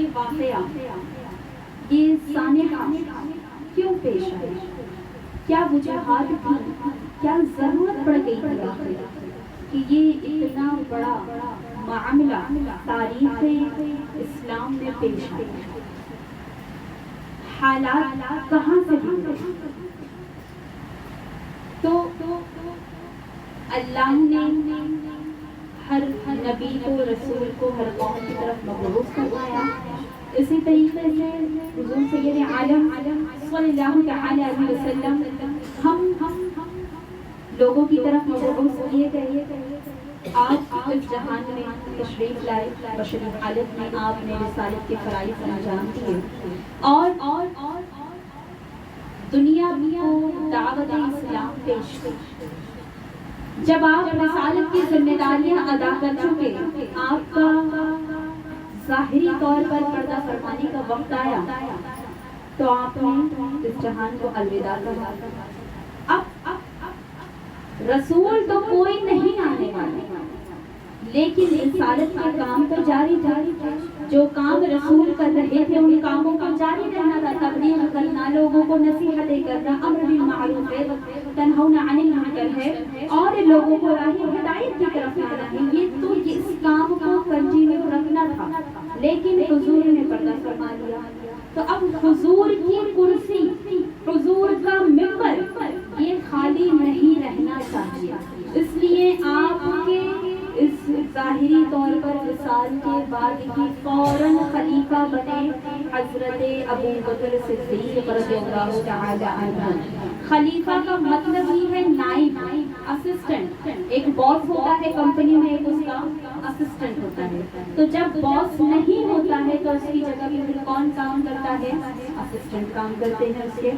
یہ واقعہ، یہ سانحہ کیوں پیش آیا؟ کیا وجوہات تھی؟ کیا ضرورت پڑ گئی تھی آخر کہ یہ اتنا بڑا معاملہ تاریخ اسلام میں پیش آیا؟ حالات کہاں سے ہوئے؟ تو اللہ نے ہر نبی کو، رسول کو ہر قوم کی طرف مبعوث کروایا. اسی طریقے سے حضور سید عالم صلی اللہ تعالی علیہ وسلم ہم لوگوں کی طرف مبعوث کیے گئے. آپ اس جہان میں تشریف لائے، بشری حالت میں آپ نے رسالت کے فرائض انجام دیے اور دنیا کو دعوت اسلام پیش کی. جب آپ رسالت کی ذمہ داریاں ادا کر چکے، آپ کا ظاہری طور پر پردہ فرمانے کا وقت آیا تو آپ نے اس جہان کو الوداع کہا. اب رسول تو کوئی نہیں آنے والے، لیکن رسالت کے کام تو جاری تھا. جو کام رسول کر رہے تھے ان کاموں کو جاری رہنا تھا. تبلیغ کرنا، لوگوں کو نصیحتیں کرنا، امر بالمعروف ہے، تنہون عن المنکر ہے، اور لوگوں کو راہ ہدایت کی طرف لانا ہے. یہ تو اس کام کو کنٹینیو رکھنا تھا، لیکن حضور نے پردہ فرما لیا. تو اب حضور کی کرسی، حضور کا منبر یہ خالی نہیں رہنا چاہیے. اس لیے آپ کے اس ظاہری طور پر وصال کے بعد ہی فوراً خلیفہ بنے حضرت ابو بکر صدیق رضی اللہ تعالی عنہ. خلیفہ کا مطلب ہی ہے نائب، اسسٹنٹ. ایک باس ہوتا ہے کمپنی میں، ایک اس کا اسسٹنٹ ہوتا ہے. تو جب باس نہیں ہوتا ہے تو اس کی جگہ پہ پھر کون کام کرتا ہے؟ اسسٹنٹ کام کرتے ہیں اس کے.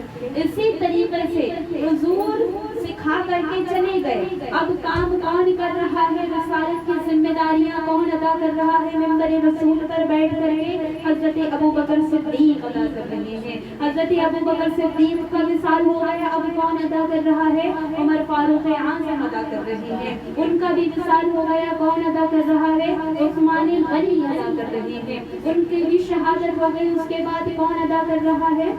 اسی طریقے سے حضور سکھا کر کے چلے گئے. اب کام کون کر رہا ہے؟ رسالت کی ذمہ داریاں کون ادا کر رہا ہے؟ ممبر رسول پر بیٹھ کر کے حضرت ابو بکر صدیق ادا کر رہے ہیں. حضرت ابو بکر صدیق کا وصال ہو گیا، اب کون ادا کر رہا ہے؟ عمر فاروق اعظم ادا کر رہے ہیں. ان کا بھی وصال ہو گیا، کون ادا کر رہا ہے؟ عثمان غنی ادا کر رہے ہیں. ان کی بھی شہادت ہو گئی، اس کے بعد کون ادا کر رہا ہے؟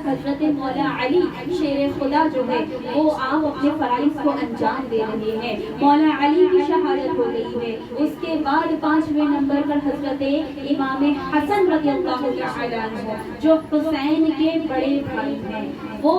حضرت مولا علی شیر خدا جو ہے وہ آپ اپنے فرائض کو انجام دے رہے ہیں. مولا علی کی شہادت ہو گئی ہے. اس کے بعد 5ویں نمبر پر حضرت امام حسن رضی اللہ تعالی عنہ جو حسین کے بڑے بھائی ہیں، وہ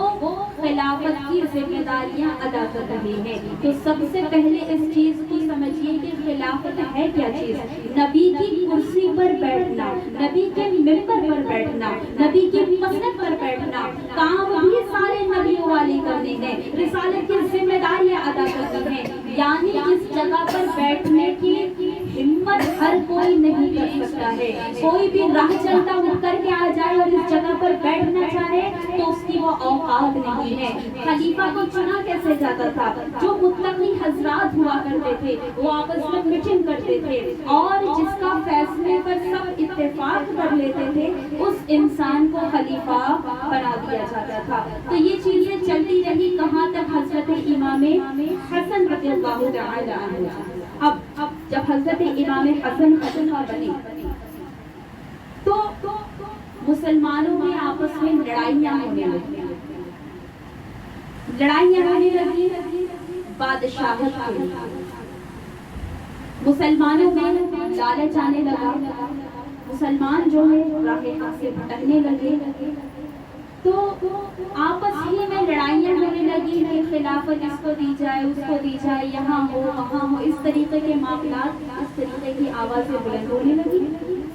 خلافت کی ذمہ داریاں ادا کر رہے ہیں. تو سب سے پہلے اس چیز کو سمجھیے کہ خلافت ہے کیا چیز. نبی کی کرسی پر بیٹھنا، نبی کے منبر پر بیٹھنا، نبی کی مسند پر بیٹھنا، کام بھی سارے نبیوں والے کرنے ہیں، رسالت کی ذمہ داریاں ادا کرنی ہیں. یعنی اس جگہ پر بیٹھنے کی ہمت ہر کوئی نہیں کر سکتا ہے. کوئی بھی راہ چلتا اٹھ کر کے آ جائے اور اس جگہ پر بیٹھنا چاہے تو اس کی وہ اوقات نہیں ہے. خلیفہ کو چنا کیسے جاتا تھا؟ جو متقی حضرات ہوا کرتے تھے وہ آپس میں میٹنگ کرتے تھے اور جس کا فیصلے پر سب اتفاق کر لیتے تھے اس انسان کو خلیفہ بنا دیا جاتا تھا. تو یہ چیزیں چلتی رہی کہاں تک؟ حضرت امام حسن رضی اللہ تعالی عنہ. اب جب حضرت امام حسن خلیفہ بنے تو مسلمانوں میں آپس میں لڑائیاں ہونے لگی بادشاہت کے لیے. مسلمانوں میں لالچ آنے لگا، مسلمان جو ہے راہ حق سے بھٹکنے لگے. تو آپس ہی میں لڑائیاں ہونے لگی کہ خلافت اس کو دی جائے، اس کو دی جائے، یہاں ہو وہاں ہو. اس طریقے کے معاملات، اس طریقے کی آوازیں بلند ہونے لگی.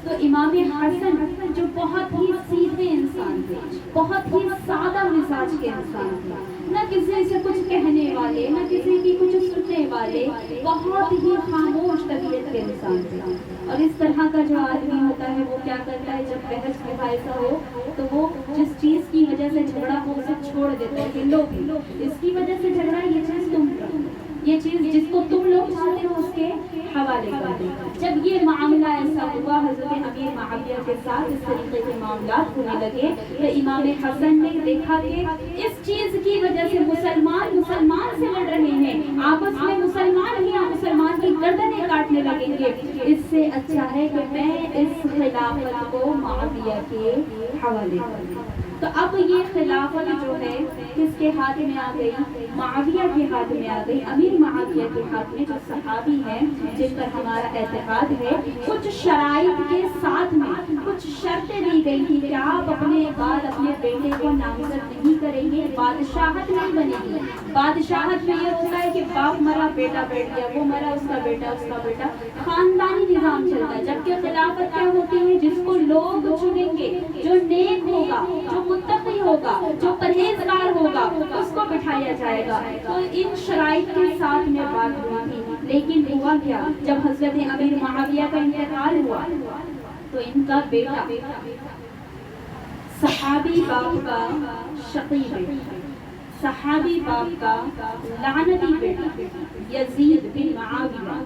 تو امام حسن جو بہت ہی سیدھے انسان تھے، بہت ہی سادہ مزاج کے انسان تھے، نہ کسی سے کچھ کہنے والے، نہ کسی کی کچھ سننے والے، بہت ہی خاموش طبیعت کے انسان تھے. اور اس طرح کا جو آدمی ہوتا ہے وہ کیا کرتا ہے؟ جب بحث مباحثہ ہو تو وہ جس چیز کی وجہ سے جھگڑا ہو اسے چھوڑ دیتا ہے کہ لو اس کی وجہ سے جھگڑا، یہ چیز تم کرو، یہ چیز جس کو تم لوگ چاہتے ہو اس کے حوالے کر دیں. جب یہ معاملہ ایسا ہوا، حضرت امیر معاویہ معاویہ کے ساتھ اس طریقے کے معاملات ہونے لگے تو امام حسن نے دیکھا کہ اس چیز کی وجہ سے مسلمان سے لڑ رہے ہیں، آپس میں مسلمان ہی مسلمان کی گردنیں کاٹنے لگیں گے، اس سے اچھا ہے کہ میں اس خلافت کو معاویہ کے حوالے کروں۔ تو اب یہ خلافت جو ہے کس کے ہاتھ میں آ گئی؟ معاویہ کے ہاتھ میں آ گئی، امیر معاویہ کے ہاتھ میں، جو صحابی ہیں جن پر ہمارا اعتقاد ہے۔ کچھ شرائط کے ساتھ میں کچھ شرطیں دی گئی تھی کہ آپ اپنے بعد اپنے بیٹے کو نامزد نہیں کریں گے، بادشاہت نہیں بنے گی۔ بادشاہت میں یہ ہوتا ہے کہ باپ مرا بیٹا بیٹھ گیا، وہ مرا اس کا بیٹا، خاندانی نظام چلتا ہے، جبکہ خلافت کیا ہوتی ہے؟ جس کو لوگ چنیں گے، جو نیک ہوگا، جو متقی ہوگا، جو پرہیزگار ہوگا، اس کو بٹھایا جائے گا۔ تو ان شرائط کے ساتھ میں بات ہوئی تھی، لیکن ہوا کیا؟ جب حضرت امیر معاویہ کا انتقال ہوا تو ان کا بیٹا، صحابی باپ کا شقی بیٹا، صحابی باپ کا لعنتی بیٹا یزید بن معاویہ،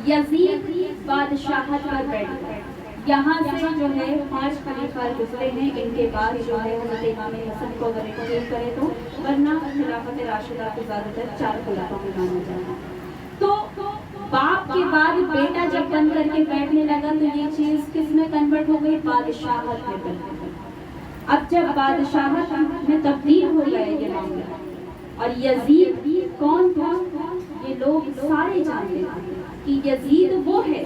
یزید بادشاہت پر بیٹھ گئے۔ یہاں سے جو ہے 5 خلیفہ گزرے ہیں، ان کے بعد جو ہے حضرت امام حسن کو اگر انتخاب کرے تو، ورنہ خلافت راشدہ کو زیادہ تر 4 خلافہ کو مانا جاتا ہے۔ تو باپ کے بعد بیٹا جب بن کر کے بیٹھنے لگا تو یہ چیز کس میں کنورٹ ہو گئی؟ بادشاہت میں کنورٹ ہو گئی۔ اب جب بادشاہت میں تبدیل ہو گئے یہ معاملہ، اور یزید کون تھا؟ یہ لوگ سارے جانتے تھے کہ یزید وہ ہے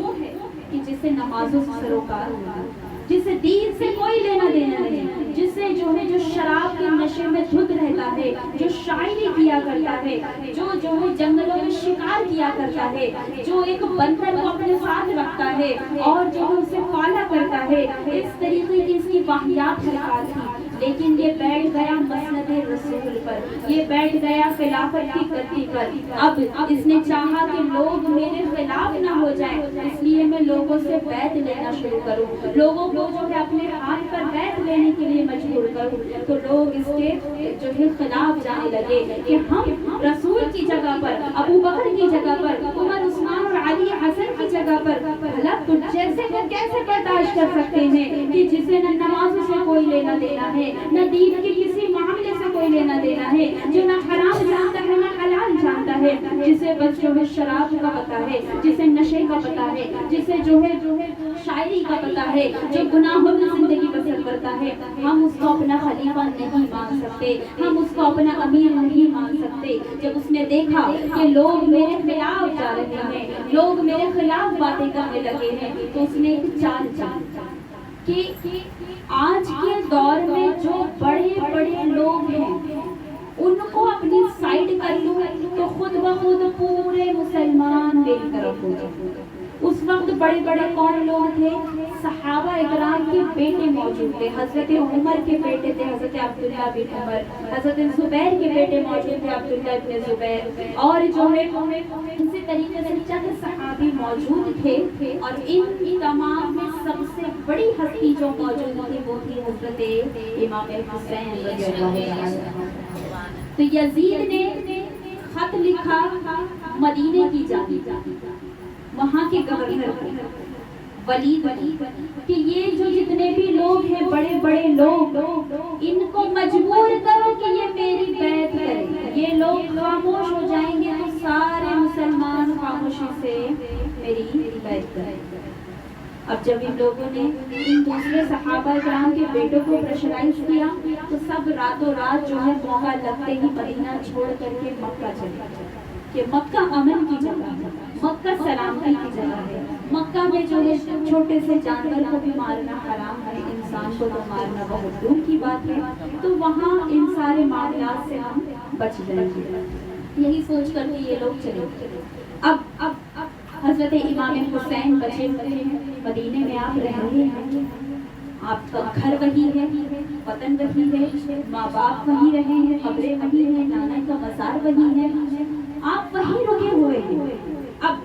کہ جسے نمازوں سے سروکار ہوا، جسے دین سے کوئی لینا دینا نہیں، جسے جو ہے جو شراب کے نشے میں دھت رہتا ہے، جو شاعری کیا کرتا ہے، جو ہے جنگلوں میں شکار کیا کرتا ہے، جو ایک بندر کو اپنے ساتھ رکھتا ہے اور جو ہے اسے پالا کرتا ہے، اس طریقے کی اس کی واحیات حرکات تھی۔ لیکن یہ بیٹھ گیا مسند رسول پر، یہ بیٹھ گیا خلافت کی گدی پر۔ اب اس نے چاہا کہ لوگ میرے خلاف نہ ہو جائیں، اس لیے میں لوگوں سے بیعت لینا شروع کروں، لوگوں کو جو ہے اپنے ہاتھ پر بیعت لینے کے لیے مجبور کروں۔ تو لوگ اس کے جو ہے خلاف جانے لگے کہ ہم رسول کی جگہ پر، ابو بکر کی جگہ پر، عمر عثمان اور علی حسن کی جگہ پر بھلا تجھ جیسے کو کیسے برداشت کر سکتے ہیں کہ جسے نہ نماز سے کوئی لینا دینا ہے، نہ دین کے کسی معاملے سے کوئی لینا دینا ہے، جو نہ حرام جانتا ہے نہ حلال جانتا ہے، جسے بس جو ہے شراب کا پتہ ہے، جسے نشے کا پتہ ہے، جسے جو ہے شاعری کا پتہ ہے، جو گناہوں میں زندگی بسر کرتا ہے، ہم اس کو اپنا خلیفہ نہیں مان سکتے، ہم اس کو اپنا امیر نہیں مان سکتے۔ جب اس نے دیکھا کہ لوگ میرے خلاف جا رہے ہیں، لوگ میرے خلاف باتیں کرنے لگے ہیں، تو اس نے ایک چال چلی کہ آج کے دور میں جو بڑے بڑے لوگ ہیں ان کو اپنی سائڈ کر لوں تو خود بخود پورے مسلمان میری طرف ہو جائیں۔ اس وقت بڑے بڑے کون لوگ تھے؟ صحابہ اکرام کے بیٹے موجود تھے، حضرت عمر کے بیٹے تھے حضرت عبداللہ بن عمر، حضرت زبیر کے بیٹے موجود تھے عبداللہ بن زبیر، اور جو ہے اسی طریقے سے چند صحابی موجود تھے، اور ان تمام میں سب سے بڑی ہستی جو موجود تھی وہ تھی حضرت امام حسین رضی اللہ عنہ۔ تو یزید نے خط لکھا مدینے کی جانب، وہاں کے گورنر کو ولید کہ یہ جو جتنے بھی لوگ ہیں بڑے بڑے لوگ، ان کو مجبور کرو کہ یہ میری بیعت کریں، یہ لوگ خاموش ہو جائیں گے تو سارے مسلمان خاموشی سے میری بیعت کریں۔ اب جب ان لوگوں نے ان دوسرے صحابہ کرام کے بیٹوں کو پریشرائز کیا تو سب راتوں رات جو ہے موقع لگتے ہی مدینہ چھوڑ کر کے مکہ چلے گئے کہ مکہ امن کی جگہ ہے، مکہ سلامتی کی جگہ ہے، مکہ میں جو ہے چھوٹے سے جانور کو بھی مارنا حرام ہے، انسان کو تو مارنا بہت دور کی بات ہے، تو وہاں ان سارے معاملات سے ہم بچ جائیں گے۔ یہی سوچ کر کے یہ لوگ چلے گئے۔ اب حضرت امام حسین بچے ہوئے ہیں، مدینے میں آپ رہ رہے ہیں، آپ کا گھر وہی ہے، وطن وہی ہے، ماں باپ وہی رہے ہیں، قبریں وہی ہیں، نانا کا مزار وہی ہے، آپ وہی رکے ہوئے ہیں۔ اب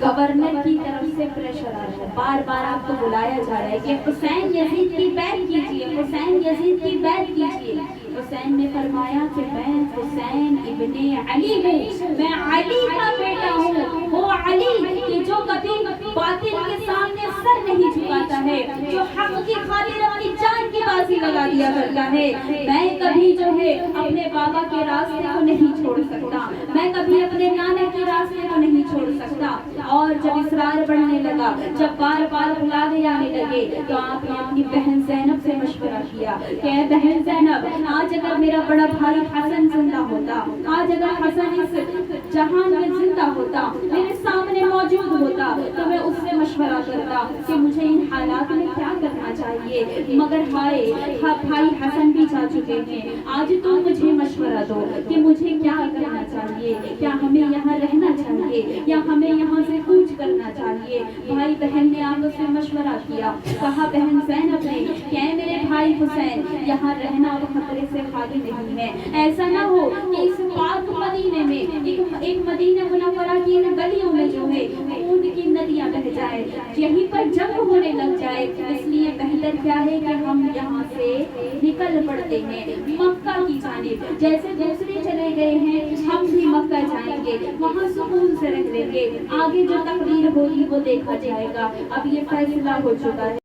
گورنر کی طرف سے پریشر آ رہا ہے، بار بار آپ کو بلایا جا رہا ہے کہ حسین یزید کی بیعت کیجیے، حسین یزید کی بیعت کیجیے۔ حسین نے فرمایا کہ میں حسین ابن علی ہوں، میں علی کا بیٹا ہوں، وہ علی کہ جو کبھی باطل کے سامنے ہے جو حق کی خاطر اپنی جان کی بازی لگا دیا کرتا ہے. میں کبھی جو ہے اپنے بابا کے راستے کو نہیں چھوڑ سکتا, میں کبھی اپنے نانا کے راستے کو نہیں چھوڑ سکتا. اور جب اصرار بڑھنے لگا, جب بار بار بلانے آنے لگے, تو آپ نے اپنی بہن زینب سے مشورہ کیا کہ اے بہن زینب, آج اگر میرا بڑا بھائی حسن زندہ ہوتا, آج اگر حسن اس جہان میں زندہ ہوتا, میرے سامنے موجود ہوتا, تو میں اس سے مشورہ کرتا کہ مجھے ان حالات میں کیا کرنا چاہیے. مگر ہائے, بھائی حسن بھی جا چکے ہیں, آج تم مجھے مشورہ دو کہ مجھے کیا کرنا چاہیے. کیا ہمیں یہاں رہنا چاہیے یا ہمیں یہاں سے کوچ کرنا چاہیے؟ بھائی بہن نے آپس میں مشورہ کیا. کہا بہن زینب نے کہ اے میرے بھائی حسین, یہاں رہنا اب خطرے سے خالی نہیں ہے. ایسا نہ ہو کہ اس پاک مدینے میں ایک مدینہ منورہ کی گلیوں میں جو ہے خون کی ندیاں بہ جائے, یہیں پر جنگ ہونے لگ جائے. اس لیے بہتر کیا ہے کہ ہم یہاں سے نکل پڑتے ہیں مکہ کی جانب. جیسے دوسرے چلے گئے ہیں, ہم بھی مکہ جائیں گے, وہاں سکون سے رہ لیں گے. آگے جو تقدیر ہوگی وہ دیکھا جائے گا. اب یہ فیصلہ ہو چکا ہے.